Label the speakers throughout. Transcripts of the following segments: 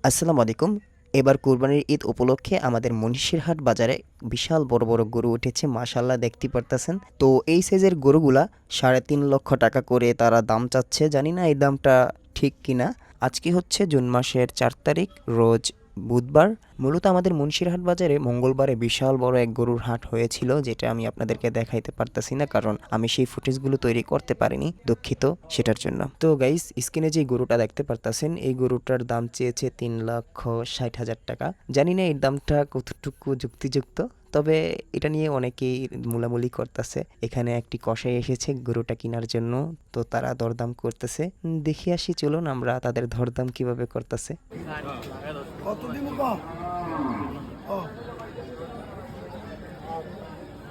Speaker 1: আসসালামু আলাইকুম। এবার কোরবানির ঈদ উপলক্ষে আমাদের মনীষীরহাট বাজারে বিশাল বড় বড় গরু উঠেছে, মাশাল্লাহ দেখতে পারতেছেন। তো এই সাইজের গরুগুলা ৩.৫ লক্ষ টাকা করে তারা দাম চাচ্ছে। জানি না এই দামটা ঠিক কিনা। আজকে হচ্ছে জুন মাসের ৪ তারিখ, রোজ বুধবার। মূলত আমাদের মুন্সিরহাট বাজারে মঙ্গলবারে বিশাল বড় এক গরুর হাট হয়েছিল, যেটা আমি আপনাদেরকে দেখাইতে পারতাছি না, কারণ আমি সেই ফুটেজগুলো তৈরি করতে পারিনি, দুঃখিত সেটার জন্য। তো গাইস, স্ক্রিনে যে গরুটা দেখতে পারতাছেন, এই গরুটার দাম চেয়েছে ৩,৬০,০০০ টাকা। জানি না এই দামটা কতটুকু যুক্তিযুক্ত, তবে এটা নিয়ে অনেকেই মুলামুলি করতেছে। এখানে একটি কসাই এসেছে গরুটা কেনার জন্য, তো তারা দরদাম করতেছে। দেখে আসি, চলুন আমরা তাদের দরদাম কিভাবে করতেছে।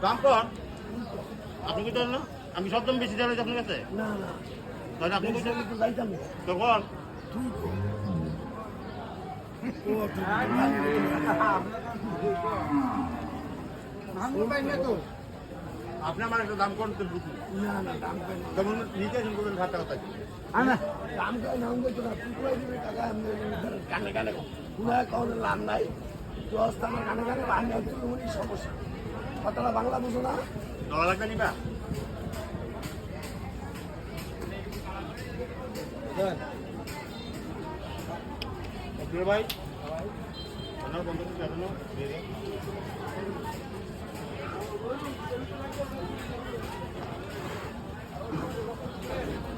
Speaker 2: দাম কর আপনি কি জানেন না আমি সব দাম বেশি জানাই আপনার কাছে
Speaker 3: না না
Speaker 2: তাহলে আপনি কইছেন
Speaker 3: একটু যাইতাম
Speaker 2: তখন
Speaker 3: তুই
Speaker 2: আপনি আমার একটা দাম করতে বুঝি
Speaker 3: না না দাম পাই না
Speaker 2: যেমন নিতে আসেন বলেন হাতে কথা
Speaker 3: দাম পাই না বলতো না তুই কই দিবি টাকা আমি কানে কানে পুরা কাউরে লাভ নাই দশ আমার কানে কানে বাংলা তুই সমস্যা কথাটা বাংলা বুঝো না
Speaker 2: ডলার লাগবে নিবা ভাই বন্ধ করে জানো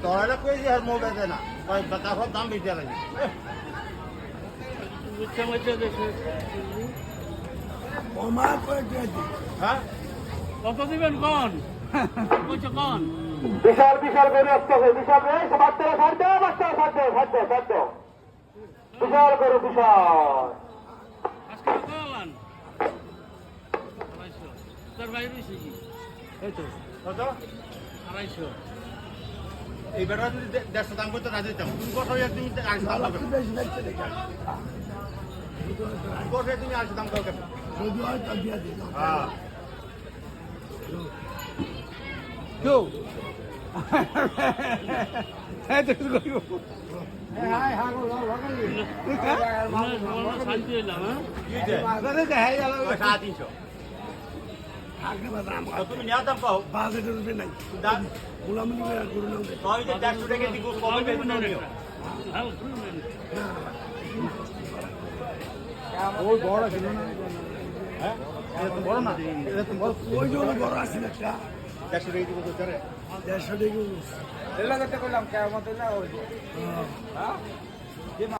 Speaker 2: ডলারটা কই যে আর মোবাইল দেয় না ভাই বাতাসের দাম বেশি লাগে
Speaker 3: আমার করে দিয়ে
Speaker 2: হ্যাঁ
Speaker 4: কত দিবেন কোন কইছো কোন
Speaker 2: বিশাল বিশাল গরু আসতেছে বিশাল বাচ্চারা ছাড় দাও বাচ্চারা ছাড় দাও ছাড় দাও ছাড় দাও বিশাল গরু বিশাল
Speaker 4: আজকে কত আনলাম 250 তোর ভাই বেশি কি
Speaker 2: এই তো কত
Speaker 4: 250
Speaker 2: এই বেটা যদি 150 দাম করতে রাজি হতাম তুমি কত হইয়া তুমি 80 দাম পাবে
Speaker 3: বেশি দেখতে দেখা
Speaker 2: কত হইয়া তুমি 80 দাম পাবে
Speaker 3: যদি হয় তা দিয়ে দিই
Speaker 2: হ্যাঁ
Speaker 4: কেউ হ্যাঁ তো কইব
Speaker 3: হাই হ্যাঁ গো
Speaker 4: শান্তি হইলাম
Speaker 2: কি যে
Speaker 3: বাজারে দেখাই গেল
Speaker 2: 350
Speaker 3: আগে দাম
Speaker 2: তুমি নেওয়া দাম পাও
Speaker 3: বাজেটের উপরে নাই
Speaker 2: দাম
Speaker 3: গোলামি করে করুন না
Speaker 2: তাই যে 150 টাকা দিগো কবে পেবে না নিও
Speaker 3: ওই বড় ছিল না
Speaker 2: হ্যাঁ এটা বড় না এটা তো বড়
Speaker 3: ওই জন্য বড় আছে না একটা
Speaker 2: 150 টাকা দিগো তো করে
Speaker 3: 150 টাকা
Speaker 4: এলাকাতে কইলাম কেমন না ওই
Speaker 3: হ্যাঁ